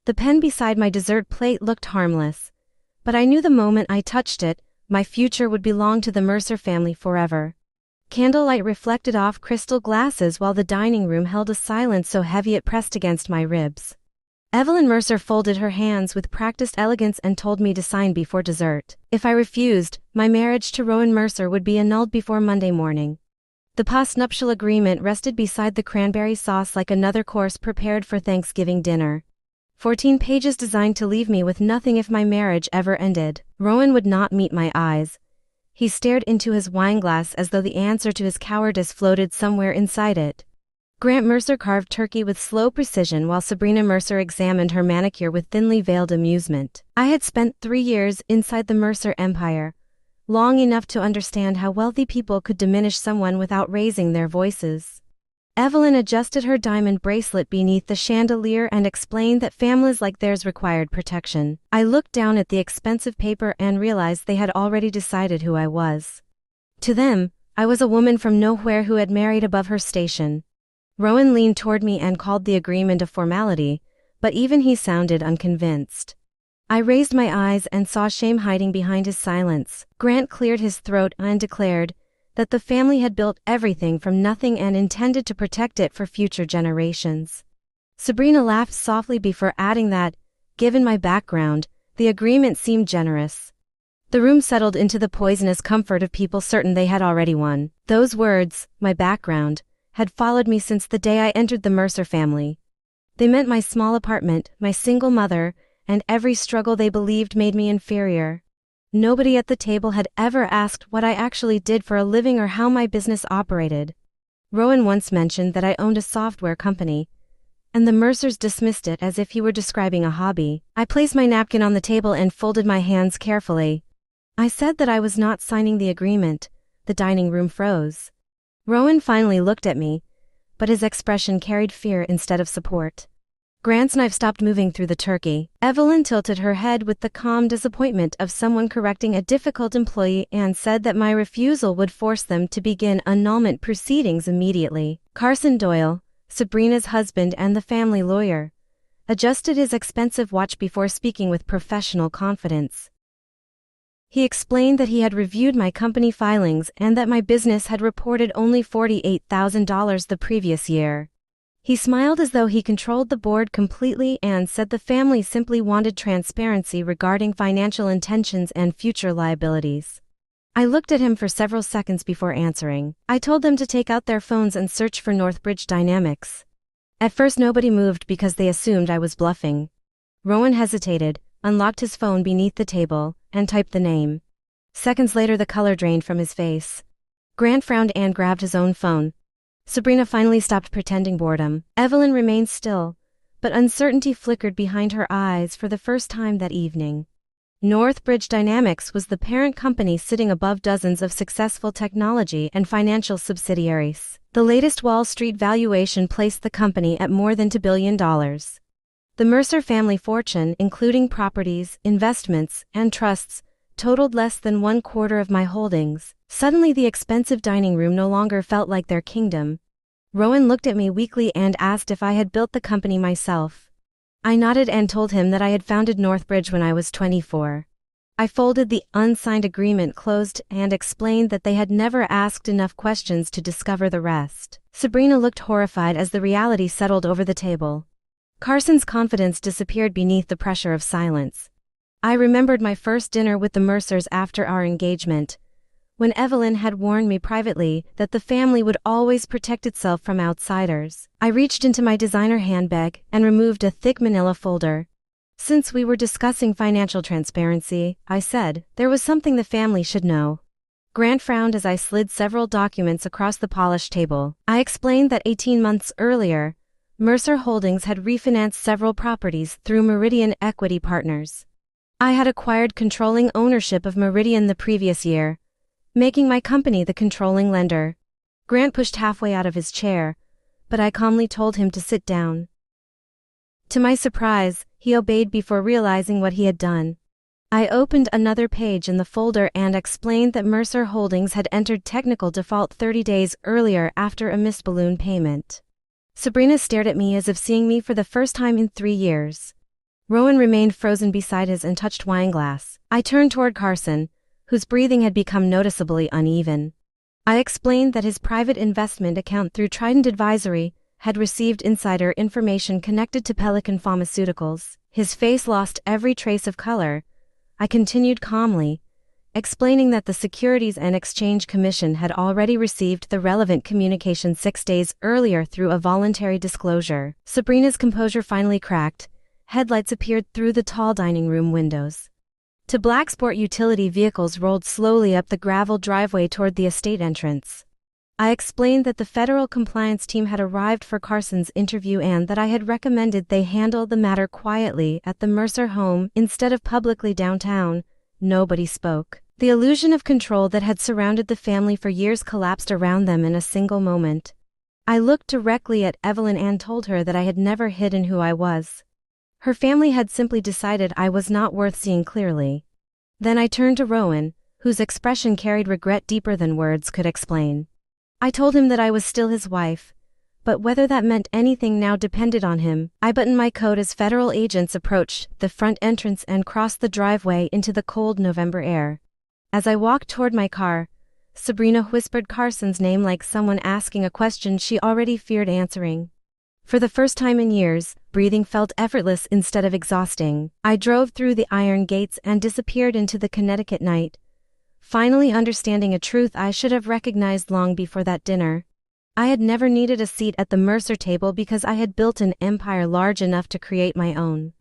The pen beside my dessert plate looked harmless, but I knew the moment I touched it, my future would belong to the Mercer family forever. Candlelight reflected off crystal glasses while the dining room held a silence so heavy it pressed against my ribs. Evelyn Mercer folded her hands with practiced elegance and told me to sign before dessert. If I refused, my marriage to Rowan Mercer would be annulled before Monday morning. The postnuptial agreement rested beside the cranberry sauce like another course prepared for Thanksgiving dinner. 14 pages designed to leave me with nothing if my marriage ever ended. Rowan would not meet my eyes. He stared into his wineglass as though the answer to his cowardice floated somewhere inside it. Grant Mercer carved turkey with slow precision while Sabrina Mercer examined her manicure with thinly veiled amusement. I had spent 3 years inside the Mercer empire, long enough to understand how wealthy people could diminish someone without raising their voices. Evelyn adjusted her diamond bracelet beneath the chandelier and explained that families like theirs required protection. I looked down at the expensive paper and realized they had already decided who I was. To them, I was a woman from nowhere who had married above her station. Rowan leaned toward me and called the agreement a formality, but even he sounded unconvinced. I raised my eyes and saw shame hiding behind his silence. Grant cleared his throat and declared that the family had built everything from nothing and intended to protect it for future generations. Sabrina laughed softly before adding that, given my background, the agreement seemed generous. The room settled into the poisonous comfort of people certain they had already won. Those words, my background, had followed me since the day I entered the Mercer family. They meant my small apartment, my single mother, and every struggle they believed made me inferior. Nobody at the table had ever asked what I actually did for a living or how my business operated. Rowan once mentioned that I owned a software company, and the Mercers dismissed it as if he were describing a hobby. I placed my napkin on the table and folded my hands carefully. I said that I was not signing the agreement. The dining room froze. Rowan finally looked at me, but his expression carried fear instead of support. Grant's knife stopped moving through the turkey. Evelyn tilted her head with the calm disappointment of someone correcting a difficult employee and said that my refusal would force them to begin annulment proceedings immediately. Carson Doyle, Sabrina's husband and the family lawyer, adjusted his expensive watch before speaking with professional confidence. He explained that he had reviewed my company filings and that my business had reported only $48,000 the previous year. He smiled as though he controlled the board completely and said the family simply wanted transparency regarding financial intentions and future liabilities. I looked at him for several seconds before answering. I told them to take out their phones and search for Northbridge Dynamics. At first nobody moved because they assumed I was bluffing. Rowan hesitated, unlocked his phone beneath the table, and typed the name. Seconds later the color drained from his face. Grant frowned and grabbed his own phone. Sabrina finally stopped pretending boredom. Evelyn remained still, but uncertainty flickered behind her eyes for the first time that evening. Northbridge Dynamics was the parent company sitting above dozens of successful technology and financial subsidiaries. The latest Wall Street valuation placed the company at more than $2 billion. The Mercer family fortune, including properties, investments, and trusts, totaled less than 1/4 of my holdings. Suddenly the expensive dining room no longer felt like their kingdom. Rowan looked at me weakly and asked if I had built the company myself. I nodded and told him that I had founded Northbridge when I was 24. I folded the unsigned agreement closed and explained that they had never asked enough questions to discover the rest. Sabrina looked horrified as the reality settled over the table. Carson's confidence disappeared beneath the pressure of silence. I remembered my first dinner with the Mercers after our engagement, when Evelyn had warned me privately that the family would always protect itself from outsiders. I reached into my designer handbag and removed a thick manila folder. Since we were discussing financial transparency, I said, there was something the family should know. Grant frowned as I slid several documents across the polished table. I explained that 18 months earlier, Mercer Holdings had refinanced several properties through Meridian Equity Partners. I had acquired controlling ownership of Meridian the previous year, making my company the controlling lender. Grant pushed halfway out of his chair, but I calmly told him to sit down. To my surprise, he obeyed before realizing what he had done. I opened another page in the folder and explained that Mercer Holdings had entered technical default 30 days earlier after a missed balloon payment. Sabrina stared at me as if seeing me for the first time in 3 years. Rowan remained frozen beside his untouched wine glass. I turned toward Carson, whose breathing had become noticeably uneven. I explained that his private investment account through Trident Advisory had received insider information connected to Pelican Pharmaceuticals. His face lost every trace of color. I continued calmly, explaining that the Securities and Exchange Commission had already received the relevant communication 6 days earlier through a voluntary disclosure. Sabrina's composure finally cracked. Headlights appeared through the tall dining room windows. Two black sport utility vehicles rolled slowly up the gravel driveway toward the estate entrance. I explained that the federal compliance team had arrived for Carson's interview and that I had recommended they handle the matter quietly at the Mercer home instead of publicly downtown. Nobody spoke. The illusion of control that had surrounded the family for years collapsed around them in a single moment. I looked directly at Evelyn and told her that I had never hidden who I was. Her family had simply decided I was not worth seeing clearly. Then I turned to Rowan, whose expression carried regret deeper than words could explain. I told him that I was still his wife, but whether that meant anything now depended on him. I buttoned my coat as federal agents approached the front entrance and crossed the driveway into the cold November air. As I walked toward my car, Sabrina whispered Carson's name like someone asking a question she already feared answering. For the first time in years, breathing felt effortless instead of exhausting. I drove through the iron gates and disappeared into the Connecticut night, finally understanding a truth I should have recognized long before that dinner. I had never needed a seat at the Mercer table because I had built an empire large enough to create my own.